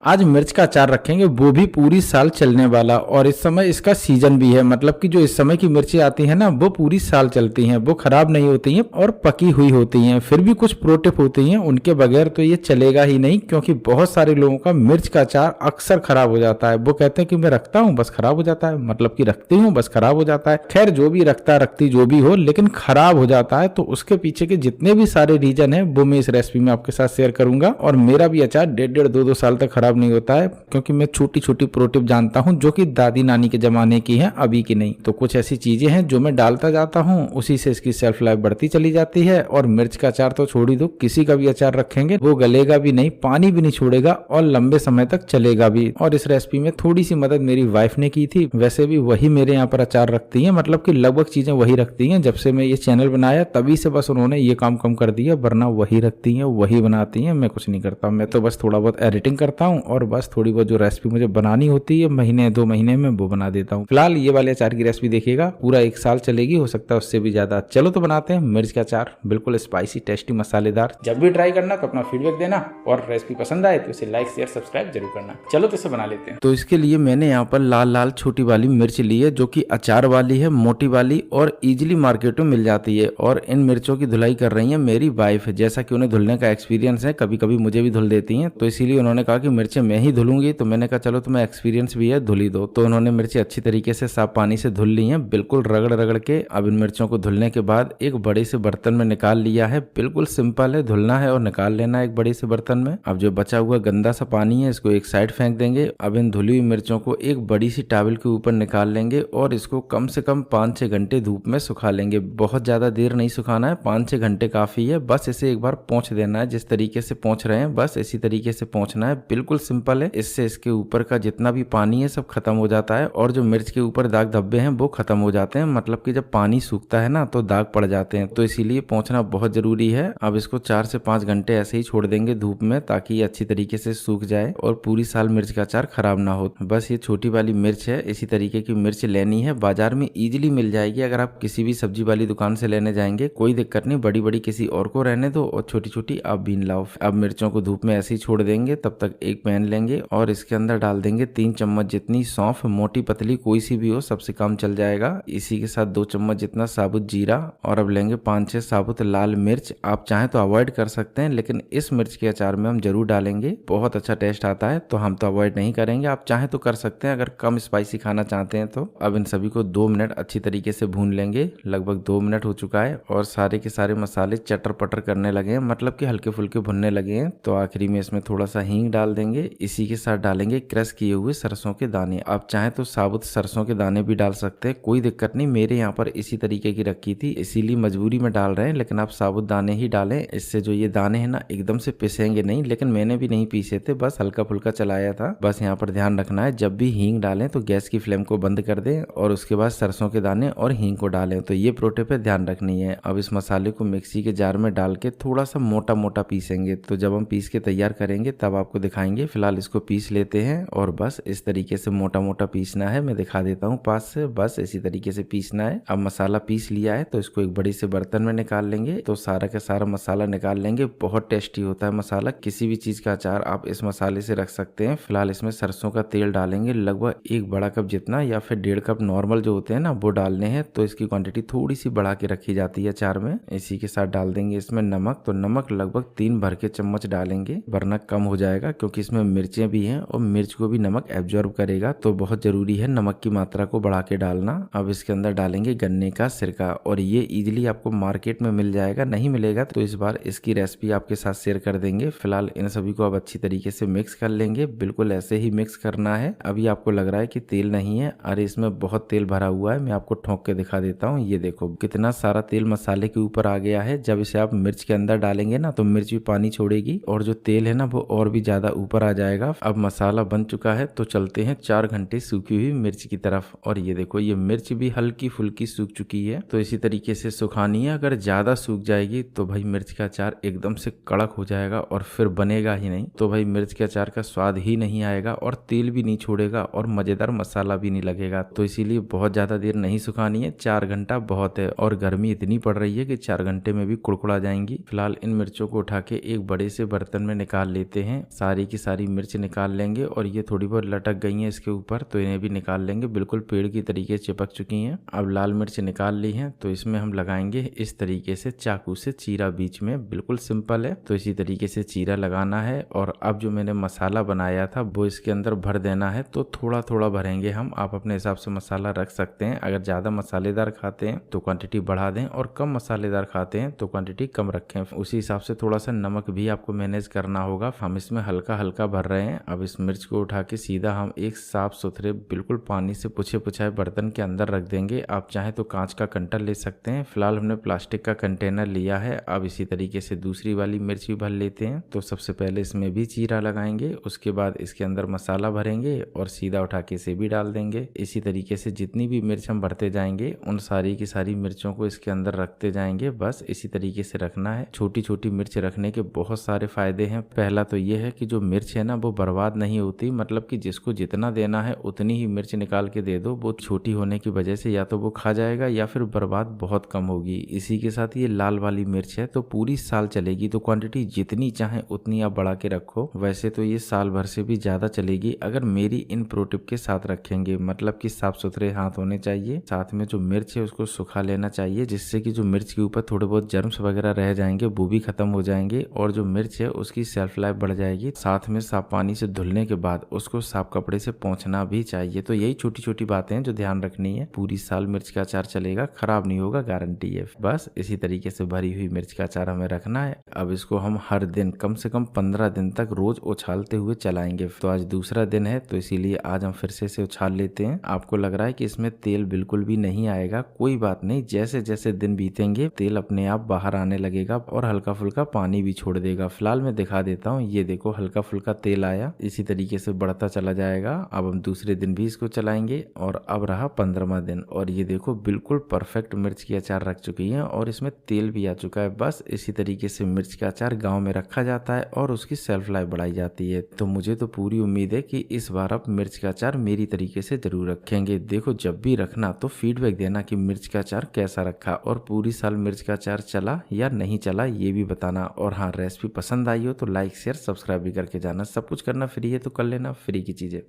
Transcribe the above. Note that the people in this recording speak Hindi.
आज मिर्च का अचार रखेंगे, वो भी पूरी साल चलने वाला। और इस समय इसका सीजन भी है, मतलब कि जो इस समय की मिर्ची आती है ना, वो पूरी साल चलती हैं, वो खराब नहीं होती हैं और पकी हुई होती हैं। फिर भी कुछ प्रो टिप होती हैं, उनके बगैर तो ये चलेगा ही नहीं, क्योंकि बहुत सारे लोगों का मिर्च का अचार अक्सर खराब हो जाता है। वो कहते हैं कि मैं रखता हूँ बस खराब हो जाता है, मतलब कि रखती हूँ बस खराब हो जाता है। खैर जो भी रखता रखती जो भी हो, लेकिन खराब हो जाता है। तो उसके पीछे के जितने भी सारे रीजन है वो मैं इस रेसिपी में आपके साथ शेयर करूंगा। और मेरा भी अचार 1.5 2 साल तक खराब नहीं होता है, क्योंकि मैं छोटी छोटी प्रो टिप जानता हूं जो कि दादी नानी के जमाने की हैं, अभी की नहीं। तो कुछ ऐसी चीजें हैं जो मैं डालता जाता हूं, उसी से इसकी सेल्फ लाइफ बढ़ती चली जाती है। और मिर्च का अचार तो छोड़ ही दो, किसी का भी अचार रखेंगे वो गलेगा भी नहीं, पानी भी नहीं छोड़ेगा और लंबे समय तक चलेगा भी। और इस रेसिपी में थोड़ी सी मदद मेरी वाइफ ने की थी, वैसे भी वही मेरे यहाँ पर अचार रखती है, मतलब कि लगभग चीजें वही रखती हैं। जब से मैं ये चैनल बनाया तभी से बस उन्होंने ये काम कम कर दिया, वरना वही रखती हैं वही बनाती हैं, मैं कुछ नहीं करता। मैं तो बस थोड़ा बहुत एडिटिंग करता हूँ और बस थोड़ी बहुत जो रेसिपी मुझे बनानी होती है महीने 2 महीने में वो बना देता हूँ। फिलहाल ये वाले अचार की रेसिपी देखिएगा, पूरा 1 साल चलेगी, हो सकता है उससे भी ज्यादा। चलो तो बनाते हैं मिर्च का अचार, बिल्कुल स्पाइसी टेस्टी मसालेदार। जब भी ट्राई करना तो अपना फीडबैक देना, और रेसिपी पसंद आए तो इसे लाइक शेयर सब्सक्राइब जरूर करना। चलो तो इसे बना लेते हैं। तो इसके लिए मैंने यहाँ पर लाल लाल छोटी वाली मिर्च ली है, जो कि अचार वाली है, मोटी वाली, और इजिली मार्केट में मिल जाती है। और इन मिर्चों की धुलाई कर रही है मेरी वाइफ, जैसा कि उन्हें धुलने का एक्सपीरियंस है, कभी कभी मुझे भी धुल देती हैं, तो इसीलिए उन्होंने कहा कि मिर्चें मैं ही धुलूंगी। तो मैंने कहा चलो तुम्हें एक्सपीरियंस भी है, धुल ही दो। तो उन्होंने मिर्ची अच्छी तरीके से साफ पानी से धुल ली हैं, बिल्कुल रगड़ रगड़ के। अब इन मिर्चों को धुलने के बाद एक बड़े से बर्तन में निकाल लिया है। बिल्कुल सिंपल है, धुलना है और निकाल लेना है एक बड़े से बर्तन में। अब जो बचा हुआ गंदा सा पानी है इसको एक साइड फेंक देंगे। अब इन धुली हुई मिर्चों को एक बड़ी सी टॉवल के ऊपर निकाल लेंगे और इसको कम से कम 5-6 घंटे धूप में सुखा लेंगे। बहुत ज्यादा देर नहीं सुखाना है, 5-6 घंटे काफी है। बस इसे एक बार पोंछ देना है, जिस तरीके से पोंछ रहे हैं बस इसी तरीके से पोंछना है। बिल्कुल सिंपल है, इससे इसके ऊपर का जितना भी पानी है सब खत्म हो जाता है और जो मिर्च के ऊपर दाग धब्बे हैं वो खत्म हो जाते हैं। मतलब कि जब पानी सूखता है ना तो दाग पड़ जाते हैं, तो इसीलिए पोंछना बहुत जरूरी है। अब इसको 4 से 5 घंटे ऐसे ही छोड़ देंगे धूप में, ताकि ये अच्छी तरीके से सूख जाए और पूरी साल मिर्च का अचार खराब ना हो। बस ये छोटी वाली मिर्च है, इसी तरीके की मिर्च लेनी है, बाजार में इजिली मिल जाएगी। अगर आप किसी भी सब्जी वाली दुकान से लेने जाएंगे कोई दिक्कत नहीं, बड़ी बड़ी किसी और को रहने दो और छोटी छोटी आप बीन लाओ। अब मिर्चों को धूप में ऐसे ही छोड़ देंगे, तब तक एक पैन लेंगे और इसके अंदर डाल देंगे 3 चम्मच जितनी सौंफ, मोटी पतली कोई सी भी हो, सबसे काम चल जाएगा। इसी के साथ 2 चम्मच जितना साबुत जीरा, और अब लेंगे 5-6 साबुत लाल मिर्च। आप चाहें तो अवॉइड कर सकते हैं, लेकिन इस मिर्च के अचार में हम जरूर डालेंगे, बहुत अच्छा टेस्ट आता है, तो हम तो अवॉइड नहीं करेंगे। आप चाहें तो कर सकते हैं अगर कम स्पाइसी खाना चाहते हैं तो। अब इन सभी को 2 मिनट अच्छी तरीके से भून लेंगे। लगभग 2 मिनट हो चुका है और सारे के सारे मसाले चटर पटर करने लगे हैं, मतलब कि हल्के फुल्के भुनने लगे हैं। तो आखिरी में इसमें थोड़ा सा हींग डाल देंगे। इसी के साथ डालेंगे क्रश किए हुए सरसों के दाने। आप चाहें तो साबुत सरसों के दाने भी डाल सकते हैं, कोई दिक्कत नहीं। मेरे यहाँ पर इसी तरीके की रखी थी, इसीलिए मजबूरी में डाल रहे हैं, लेकिन आप साबुत दाने ही डालें। इससे जो ये दाने हैं ना एकदम से पिसेंगे नहीं, लेकिन मैंने भी नहीं पीसे थे, बस हल्का फुल्का चलाया था। बस यहाँ पर ध्यान रखना है, जब भी हींग डालें तो गैस की फ्लेम को बंद कर दें और उसके बाद सरसों के दाने और हींग को डालें। तो ये प्रो टिप है, ध्यान रखनी है। अब इस मसाले को मिक्सी के जार में डाल के थोड़ा सा मोटा मोटा पीसेंगे, तो जब हम पीस के तैयार करेंगे तब आपको दिखाएंगे। फिलहाल इसको पीस लेते हैं और बस इस तरीके से मोटा मोटा पीसना है। मैं दिखा देता हूँ पास से, बस इसी तरीके से पीसना है। अब मसाला पीस लिया है तो इसको एक बड़ी से बर्तन में निकाल लेंगे। तो सारा का सारा मसाला निकाल लेंगे, बहुत टेस्टी होता है मसाला। किसी भी चीज का अचार आप इस मसाले से रख सकते हैं। फिलहाल इसमें सरसों का तेल डालेंगे, लगभग 1 बड़ा कप जितना, या फिर 1.5 कप नॉर्मल जो होते हैं ना वो डालने हैं। तो इसकी क्वांटिटी थोड़ी सी बढ़ा के रखी जाती है अचार में। इसी के साथ डाल देंगे इसमें नमक। तो नमक लगभग 3 भर के चम्मच डालेंगे, वरना कम हो जाएगा, क्योंकि इसमें मिर्चें भी हैं और मिर्च को भी नमक एब्जॉर्ब करेगा, तो बहुत जरूरी है नमक की मात्रा को बढ़ा के डालना। अब इसके अंदर डालेंगे गन्ने का सिरका, और ये इजीली आपको मार्केट में मिल जाएगा, नहीं मिलेगा तो इस बार इसकी रेसिपी आपके साथ शेयर कर देंगे। फिलहाल इन सभी को अब अच्छी तरीके से मिक्स कर लेंगे, बिल्कुल ऐसे ही मिक्स करना है। अभी आपको लग रहा है कि तेल नहीं है, अरे इसमें बहुत तेल भरा हुआ है, मैं आपको ठोक के दिखा देता हूँ। ये देखो कितना सारा तेल मसाले के ऊपर आ गया है। जब इसे आप मिर्च के अंदर डालेंगे ना तो मिर्च भी पानी छोड़ेगी और जो तेल है ना वो और भी ज्यादा ऊपर आ जाएगा। अब मसाला बन चुका है तो चलते हैं 4 घंटे सूखी हुई मिर्च की तरफ। और ये देखो ये मिर्च भी हल्की फुल्की सूख चुकी है, तो इसी तरीके से सुखानी है। अगर ज्यादा सूख जाएगी तो भाई मिर्च का अचार एकदम से कड़क हो जाएगा और फिर बनेगा ही नहीं, तो भाई मिर्च के अचार का स्वाद ही नहीं आएगा और तेल भी नहीं छोड़ेगा और मजेदार मसाला भी नहीं लगेगा। तो इसीलिए बहुत ज्यादा देर नहीं सुखानी है, 4 घंटा बहुत है। और गर्मी इतनी पड़ रही है कि 4 घंटे में भी कुड़कुड़ा जाएंगी। फिलहाल इन मिर्चों को उठा के एक बड़े से बर्तन में निकाल लेते हैं। सारी की सारी सारी मिर्च निकाल लेंगे और ये थोड़ी बहुत लटक गई हैं इसके ऊपर, तो इन्हें भी निकाल लेंगे। बिल्कुल पेड़ की तरीके से चिपक चुकी हैं। अब लाल मिर्च निकाल ली हैं, तो इसमें हम लगाएंगे इस तरीके से चाकू से चीरा बीच में। बिल्कुल सिंपल है, तो इसी तरीके से चीरा लगाना है। और अब जो मैंने मसाला बनाया था वो इसके अंदर भर देना है। तो थोड़ा थोड़ा भरेंगे हम, आप अपने हिसाब से मसाला रख सकते हैं। अगर ज़्यादा मसालेदार खाते हैं तो क्वांटिटी बढ़ा दें, और कम मसालेदार खाते हैं तो क्वांटिटी कम रखें। उसी हिसाब से थोड़ा सा नमक भी आपको मैनेज करना होगा। हम इसमें हल्का हल्का भर रहे हैं। अब इस मिर्च को उठा के सीधा हम एक साफ सुथरे बिल्कुल पानी से पुछे पुछाए बर्तन के अंदर रख देंगे। आप चाहे तो कांच का कंटेनर ले सकते हैं, फिलहाल हमने प्लास्टिक का कंटेनर लिया है। अब इसी तरीके से दूसरी वाली मिर्च भी भर लेते हैं। तो सबसे पहले इसमें भी चीरा लगाएंगे, उसके बाद इसके अंदर मसाला भरेंगे और सीधा उठा के इसे भी डाल देंगे। इसी तरीके से जितनी भी मिर्च हम भरते जाएंगे उन सारी की सारी मिर्चों को इसके अंदर रखते जाएंगे। बस इसी तरीके से रखना है। छोटी छोटी मिर्च रखने के बहुत सारे फायदे हैं। पहला तो ये है कि जो मिर्च है ना वो बर्बाद नहीं होती, मतलब कि जिसको जितना देना है उतनी ही मिर्च निकाल के दे दो। वो छोटी होने की वजह से या तो वो खा जाएगा या फिर बर्बाद बहुत कम होगी। इसी के साथ ये लाल वाली मिर्च है तो पूरी साल चलेगी, तो क्वांटिटी जितनी चाहे उतनी आप बढ़ा के रखो। वैसे तो ये साल भर से भी ज्यादा चलेगी अगर मेरी इन प्रो टिप के साथ रखेंगे, मतलब कि साफ सुथरे हाथ होने चाहिए। साथ में जो मिर्च है उसको सुखा लेना चाहिए, जिससे कि जो मिर्च के ऊपर थोड़े बहुत जर्म्स वगैरह रह जाएंगे वो भी खत्म हो जाएंगे, और जो मिर्च है उसकी सेल्फ लाइफ बढ़ जाएगी। साथ में साफ पानी से धुलने के बाद उसको साफ कपड़े से पोंछना भी चाहिए। तो यही छोटी छोटी बातें हैं जो ध्यान रखनी है। पूरी साल मिर्च का अचार चलेगा, खराब नहीं होगा, गारंटी है। बस इसी तरीके से भरी हुई मिर्च का अचार हमें रखना है। अब इसको हम हर दिन कम से कम 15 दिन तक रोज उछालते हुए चलाएंगे। तो आज दूसरा दिन है तो इसीलिए आज हम फिर से उछाल लेते हैं। आपको लग रहा है कि इसमें तेल बिल्कुल भी नहीं आएगा, कोई बात नहीं। जैसे जैसे दिन बीतेंगे तेल अपने आप बाहर आने लगेगा और हल्का फुल्का पानी भी छोड़ देगा। फिलहाल मैं दिखा देता हूँ, ये देखो हल्का फुल्का तेल आया। इसी तरीके से बढ़ता चला जाएगा। अब हम दूसरे दिन भी इसको चलाएंगे और अब रहा 15वां दिन, और ये देखो बिल्कुल परफेक्ट मिर्च की अचार रख चुकी है और इसमें तेल भी आ चुका है। बस इसी तरीके से मिर्च का अचार गाँव में रखा जाता है और उसकी सेल्फ लाइफ बढ़ाई जाती है। तो मुझे तो पूरी उम्मीद है कि इस बार आप मिर्च का अचार मेरी तरीके से जरूर रखेंगे। देखो जब भी रखना तो फीडबैक देना कि मिर्च का अचार कैसा रखा, और पूरी साल मिर्च का अचार चला या नहीं चला ये भी बताना। और हाँ, रेसिपी पसंद आई हो तो लाइक शेयर सब्सक्राइब भी करके जाना। सब कुछ करना फ्री है तो कर लेना, फ्री की चीजें।